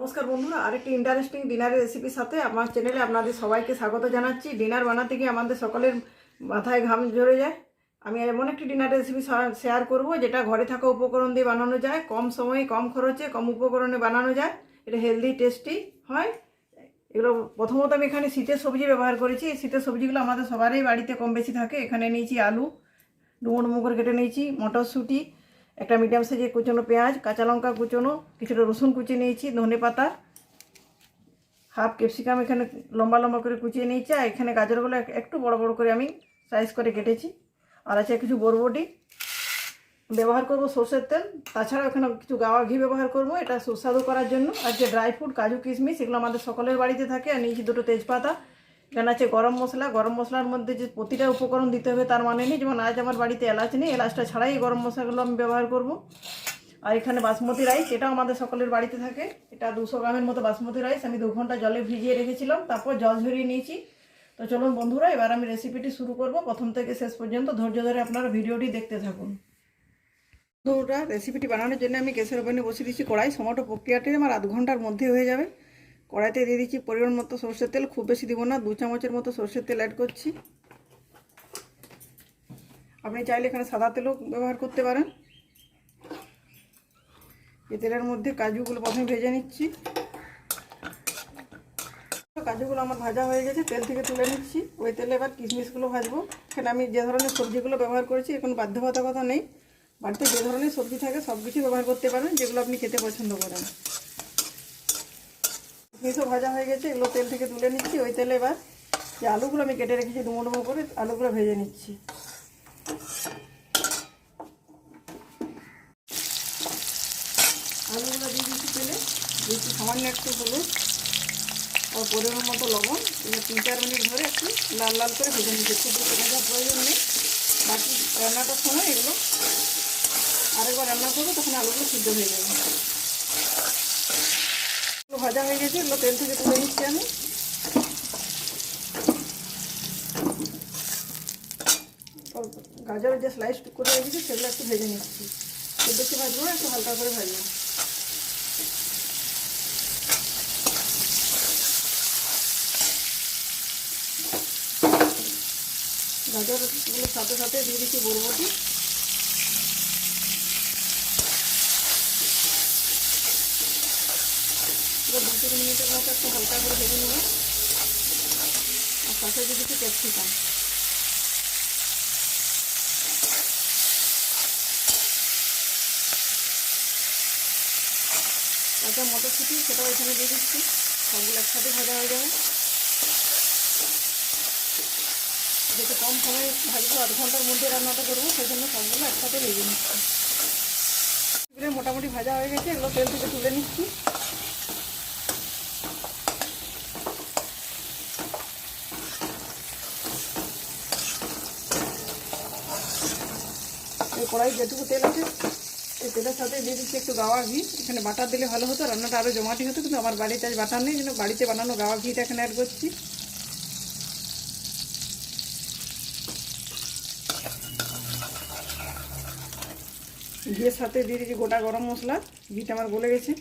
নমস্কার বন্ধুরা, আরেকটি ইন্টারেস্টিং ডিনারের রেসিপির সাথে আমার চ্যানেলে আপনাদের সবাইকে স্বাগত জানাচ্ছি। ডিনার বানাতে গিয়ে আমাদের সকলের মাথায় ঘাম ঝরে যায়। আমি এমন একটি ডিনার রেসিপি শেয়ার করব যেটা ঘরে থাকা উপকরণ দিয়ে বানানো যায়, কম সময়ে কম খরচে কম উপকরণে বানানো যায়। এটা হেলদি টেস্টি হয়। এগুলো প্রথমত আমি এখানে শীতের সবজি ব্যবহার করেছি। এই শীতের সবজিগুলো আমাদের সবারই বাড়িতে কম বেশি থাকে। এখানে নিয়েছি আলু, ডুমো ডুমো করে কেটে নিয়েছি, মটরশুঁটি, একটা মিডিয়াম সাইজের কুচনো পেঁয়াজ, কাঁচা লঙ্কা কুচনো, কিছুটা রসুন কুচিয়ে নিয়েছি, ধনে পাতা, হাফ ক্যাপসিকাম এখানে লম্বা লম্বা করে কুচিয়ে নিয়েছি। আর এখানে গাজরগুলো একটু বড় বড় করে আমি সাইজ করে কেটেছি। আর আছে কিছু বরবটি। ব্যবহার করব সর্ষের তেল, তাছাড়া এখানে কিছু গাওয়া ঘি ব্যবহার করব এটা সুস্বাদু করার জন্য। আর যে ড্রাই ফ্রুট, কাজু কিশমিশ, এগুলো আমাদের সকলের বাড়িতে থাকে। আর নিয়েছি দুটো তেজপাতা। এখানে আছে গরম মশলা। গরম মশলার মধ্যে যে প্রতিটা উপকরণ দিতে হবে তার মানে নেই। যেমন আজ আমার বাড়িতে এলাচ নেই, এলাচটা ছাড়াই এই গরম মশলাগুলো আমি ব্যবহার করব। আর এখানে বাসমতি রাইস, এটাও আমাদের সকলের বাড়িতে থাকে। এটা 200 গ্রামের মতো বাসমতি রাইস আমি 2 ঘন্টা জলে ভিজিয়ে রেখেছিলাম, তারপর জল ঝরিয়ে নিয়েছি। তো চলুন বন্ধুরা, এবার আমি রেসিপিটি শুরু করব। প্রথম থেকে শেষ পর্যন্ত ধৈর্য ধরে আপনারা ভিডিওটি দেখতে থাকুন। বন্ধুরা, রেসিপিটি বানানোর জন্য আমি গ্যাসের ওভেনে বসিয়ে দিচ্ছি কড়াই। সমস্ত প্রক্রিয়াটি আমার আধ ঘন্টার মধ্যে হয়ে যাবে। কড়াইতে দিয়ে দিচ্ছি পরিমাণ মতো সরষের তেল, খুব বেশি দিব না, 2 চামচের মতো সরষের তেল অ্যাড করছি। আপনি চাইলে এখানে সাদা তেলও ব্যবহার করতে পারেন। এই তেলের মধ্যে কাজুগুলো প্রথমে ভেজে নিচ্ছি। কাজুগুলো আমার ভাজা হয়ে গেছে, তেল থেকে তুলে নিচ্ছি। ওই তেলে এবার কিশমিশগুলো ভাজবো। এখানে আমি যে ধরনের সবজিগুলো ব্যবহার করেছি এখন বাধ্যবাধকতা নেই, বাড়িতে যে ধরনের সবজি থাকে সব কিছু ব্যবহার করতে পারেন যেগুলো আপনি খেতে পছন্দ করেন। কিশমিশও ভাজা হয়ে গেছে, এগুলো তেল থেকে তুলে নিচ্ছি। ওই তেলে এবার যে আলুগুলো আমি কেটে রেখেছি ডুমো ডুমো করে, আলুগুলো ভেজে নিচ্ছি। আলুগুলো দিয়ে দিচ্ছি তেলে, দিচ্ছি সামান্য একটু হলুদ আর পরিমাণ মতো লবণ। এগুলো 3-4 মিনিট ধরে একটু লাল লাল করে ভেজে নিচ্ছি। খুব বেশি ভাজার প্রয়োজন নেই। বাকি রান্নাটার সময় এগুলো আরেকবার রান্না করবো, তখন আলুগুলো সিদ্ধ হয়ে যাবে। এগুলো ভাজা হয়ে গেছে, এগুলো তেল থেকে তুলে নিচ্ছি আমি। গাজরের যে স্লাইস করে রেখেছি সেগুলো একটু ভেজে নিচ্ছি। খুব বেশি ভাজবো না, একটু হালকা করে ভাজবো। গাজরগুলোর সাথে সাথে দিয়ে দিচ্ছি বরবটি। পুরো 2-3 মিনিটের মতো একটু হালকা করে ভেজে নেব। আর সাথে দিয়ে দিচ্ছি ক্যাপসিকাম। কাঁচা মটরশুঁটি, সেটাও এখানে দিয়ে দিচ্ছি। সবগুলো একসাথে ভাজা হয়ে যাবে। যেহেতু কম সময় ভাজবো, আধ ঘন্টার মধ্যে রান্নাটা করবো, সেই জন্য সবগুলো একসাথে ভেজে নিচ্ছি। এগুলো মোটামুটি ভাজা হয়ে গেছে, এগুলো তেল থেকে তুলে নিচ্ছি। এই কড়াই যেটুকু তেল আছে এই তেলের সাথে দিয়ে দিচ্ছি একটু গাওয়া ঘি। এখানে বাটার দিলে ভালো হতো, রান্নাটা আরও জমাটি হতো, কিন্তু আমার বাড়িতে আজ বাটার নেই, যেন বাড়িতে বানানো গাওয়া ঘিটা এখানে অ্যাড করছি। ঘিয়ের সাথে দিয়ে দিচ্ছি গোটা গরম মশলা। ঘিটা আমার গলে গেছে।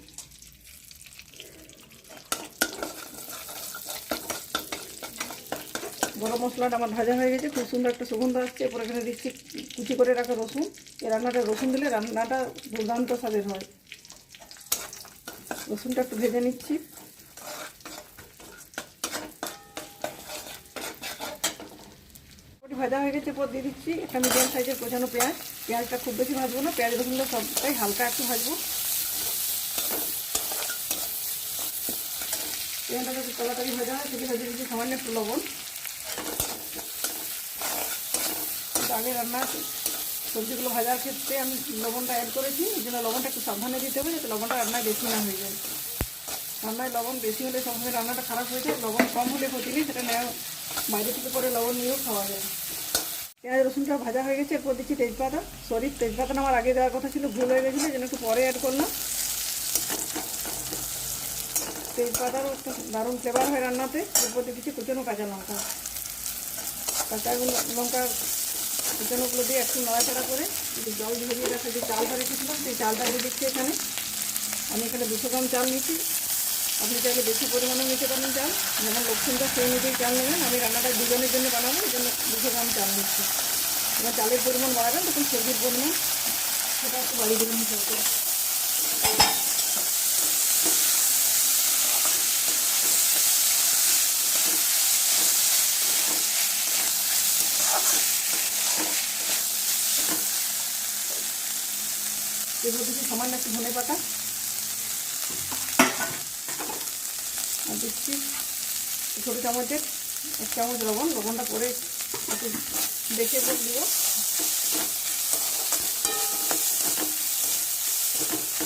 গরম মশলাটা আমার ভাজা হয়ে গেছে, খুব সুন্দর একটা সুগন্ধ আসছে। এরপর এখানে দিচ্ছি কুচি করে রাখা রসুন। এই রান্নাটা রসুন দিলে রান্নাটা দুর্দান্ত স্বাদের হয়। রসুনটা একটু ভেজে নিচ্ছি। ভাজা হয়ে গেছে, এরপর দিয়ে দিচ্ছি একটা মিডিয়াম সাইজের কোচানো পেঁয়াজ। পেঁয়াজটা খুব বেশি ভাজবো না, পেঁয়াজ রসুনটা সবটাই হালকা একটু ভাজবো। পেঁয়াজটা একটু তাড়াতাড়ি ভাজা হয়, সেটি ভেজে দিচ্ছি সামান্য একটু লবণ। আগে রান্না সবজিগুলো ভাজার ক্ষেত্রে আমি লবণটা অ্যাড করেছি, এই জন্য লবণটা একটু সাবধানে দিতে হবে, যাতে লবণটা রান্নায় বেশি না হয়ে যায়। রান্নায় লবণ বেশি হলে সবসময় রান্নাটা খারাপ হয়ে যায়। লবণ কম হলে ক্ষতি নেই, সেটা নেওয়া বাইরে থেকে করে লবণ নিয়েও খাওয়া যায়। পেঁয়াজ রসুনটা ভাজা হয়ে গেছে, এরপর দিচ্ছি তেজপাতা। সরি, তেজপাতাটা আমার আগে দেওয়ার কথা ছিল, ভুল হয়ে গেছিলো, যেন একটু পরে অ্যাড করলাম। তেজপাতারও একটা দারুণ ফ্লেভার হয় রান্নাতে। এরপর দিচ্ছি কুচনো কাঁচা লঙ্কা। কাঁচা লঙ্কা কুচনোগুলো দিয়ে একটু নাড়াচাড়া করে জল ঝরিয়ে রাখা যে চালটা রেখেছিলাম সেই চালটা দিয়ে দিচ্ছি এখানে। আমি এখানে 200 গ্রাম চাল নিচ্ছি। আপনি চাইলে বেশি পরিমাণে নিতে পারেন চাল, যেমন লক্ষ্মীটা সেই অনুযায়ী চাল নেবেন। আমি রান্নাটা দুজনের জন্য বানাবো, এই জন্য 200 গ্রাম চাল নিচ্ছি। এবার চালের পরিমাণ বাড়াবেন তখন সবজির পরিমাণ সেটা একটু বাড়িয়ে দেবেন হিসাবে। এগুলো দিচ্ছি সামান্য একটু ধনে পাতা, আর দিচ্ছি ছোটো চামচের 1 চামচ লবণ। লবণটা পরে একটু দেখে দিব।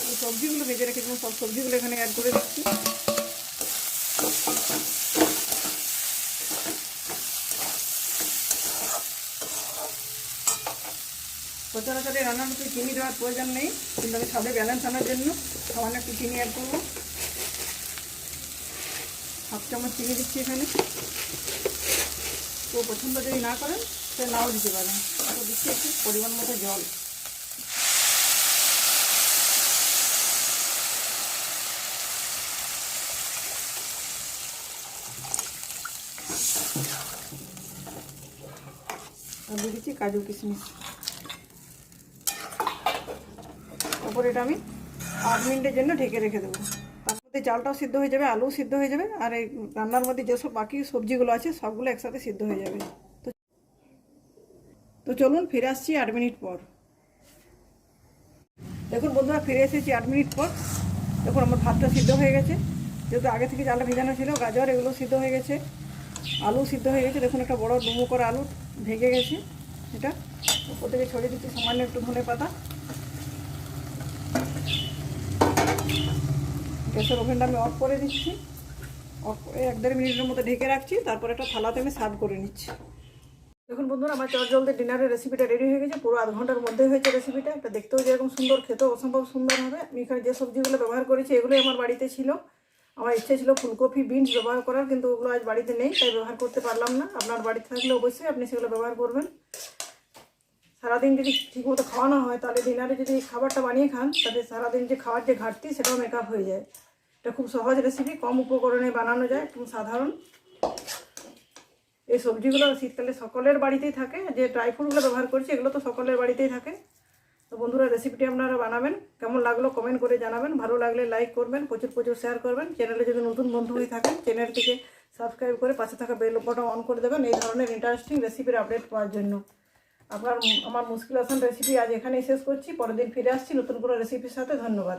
এই সবজিগুলো ভেজে রেখেছিলাম, সব সবজিগুলো এখানে অ্যাড করে দিচ্ছি। সচরাচর এই রান্নার মধ্যে চিনি দেওয়ার প্রয়োজন নেই, কিন্তু আমি স্বাদে ব্যালেন্স আনার জন্য সামান্য একটু চিনি অ্যাড করবো। 1/2 চামচ চিনি দিচ্ছি এখানে। তো পছন্দ যদি না করেন সে নাও দিতে পারেন। তো দিচ্ছি একটু পরিমাণ মতো জল। আর দিয়ে দিচ্ছি কাজু কিশমিশ। তারপর এটা আমি 8 মিনিটের জন্য ঢেকে রেখে দেবো। তার মধ্যে চালটাও সিদ্ধ হয়ে যাবে, আলু সিদ্ধ হয়ে যাবে, আর এই রান্নার মধ্যে যেসব বাকি সবজিগুলো আছে সবগুলো একসাথে সিদ্ধ হয়ে যাবে। তো চলুন ফিরে আসছি 8 মিনিট পর। দেখুন বন্ধুরা, ফিরে এসেছি 8 মিনিট পর। দেখুন আমার ভাতটা সিদ্ধ হয়ে গেছে, যেহেতু আগে থেকে চালটা ভেজানো ছিল। গাজর এগুলো সিদ্ধ হয়ে গেছে, আলু সিদ্ধ হয়ে গেছে। দেখুন একটা বড় ডুমো করে আলু ভেঙে গেছে। এটা উপর থেকে ছড়িয়ে দিচ্ছি সামান্য একটু ধনে পাতা। গ্যাসের ওভেনটা আমি অফ করে দিচ্ছি। অফ করে 1-1.5 মিনিটের মতো ঢেকে রাখছি। তারপর একটা থালাতে আমি সার্ভ করে নিচ্ছি। দেখুন বন্ধুরা, আমার চটজলদি ডিনারের রেসিপিটা রেডি হয়ে গেছে। পুরো 1/2 ঘন্টার মধ্যে হয়েছে রেসিপিটা। এটা দেখতেও যেরকম সুন্দর, খেতেও অসম্ভব সুন্দর হবে। আমি এখানে যে সবজিগুলো ব্যবহার করেছি এগুলোই আমার বাড়িতে ছিল। আমার ইচ্ছে ছিল ফুলকপি, বিনস ব্যবহার করার, কিন্তু ওগুলো আজ বাড়িতে নেই, তাই ব্যবহার করতে পারলাম না। আপনার বাড়িতে থাকলে অবশ্যই আপনি সেগুলো ব্যবহার করবেন। সারাদিন যদি ঠিকমতো খাওয়ানো হয়, তাহলে ডিনারে যদি খাবারটা বানিয়ে খান, তাহলে সারাদিন যে খাওয়ার যে ঘাটতি সেটাও মেকআপ হয়ে যায়। এটা খুব সহজ রেসিপি, কম উপকরণে বানানো যায়, খুব সাধারণ। এই সবজিগুলো শীতকালে সকলের বাড়িতেই থাকে। যে ড্রাই ফ্রুটগুলো ব্যবহার করছি এগুলো তো সকলের বাড়িতেই থাকে। তো বন্ধুরা, রেসিপিটি আপনারা বানাবেন, কেমন লাগলো কমেন্ট করে জানাবেন। ভালো লাগলে লাইক করবেন, প্রচুর প্রচুর শেয়ার করবেন। চ্যানেলে যদি নতুন বন্ধু হয়ে থাকেন চ্যানেলটিকে সাবস্ক্রাইব করে পাশে থাকা বেল বাটন অন করে দেবেন এই ধরনের ইন্টারেস্টিং রেসিপির আপডেট পাওয়ার জন্য। আমার মুশকিল আসান রেসিপি আজ এখানেই শেষ করছি। পরের দিন ফিরে আসছি নতুন কোনো রেসিপির সাথে। ধন্যবাদ।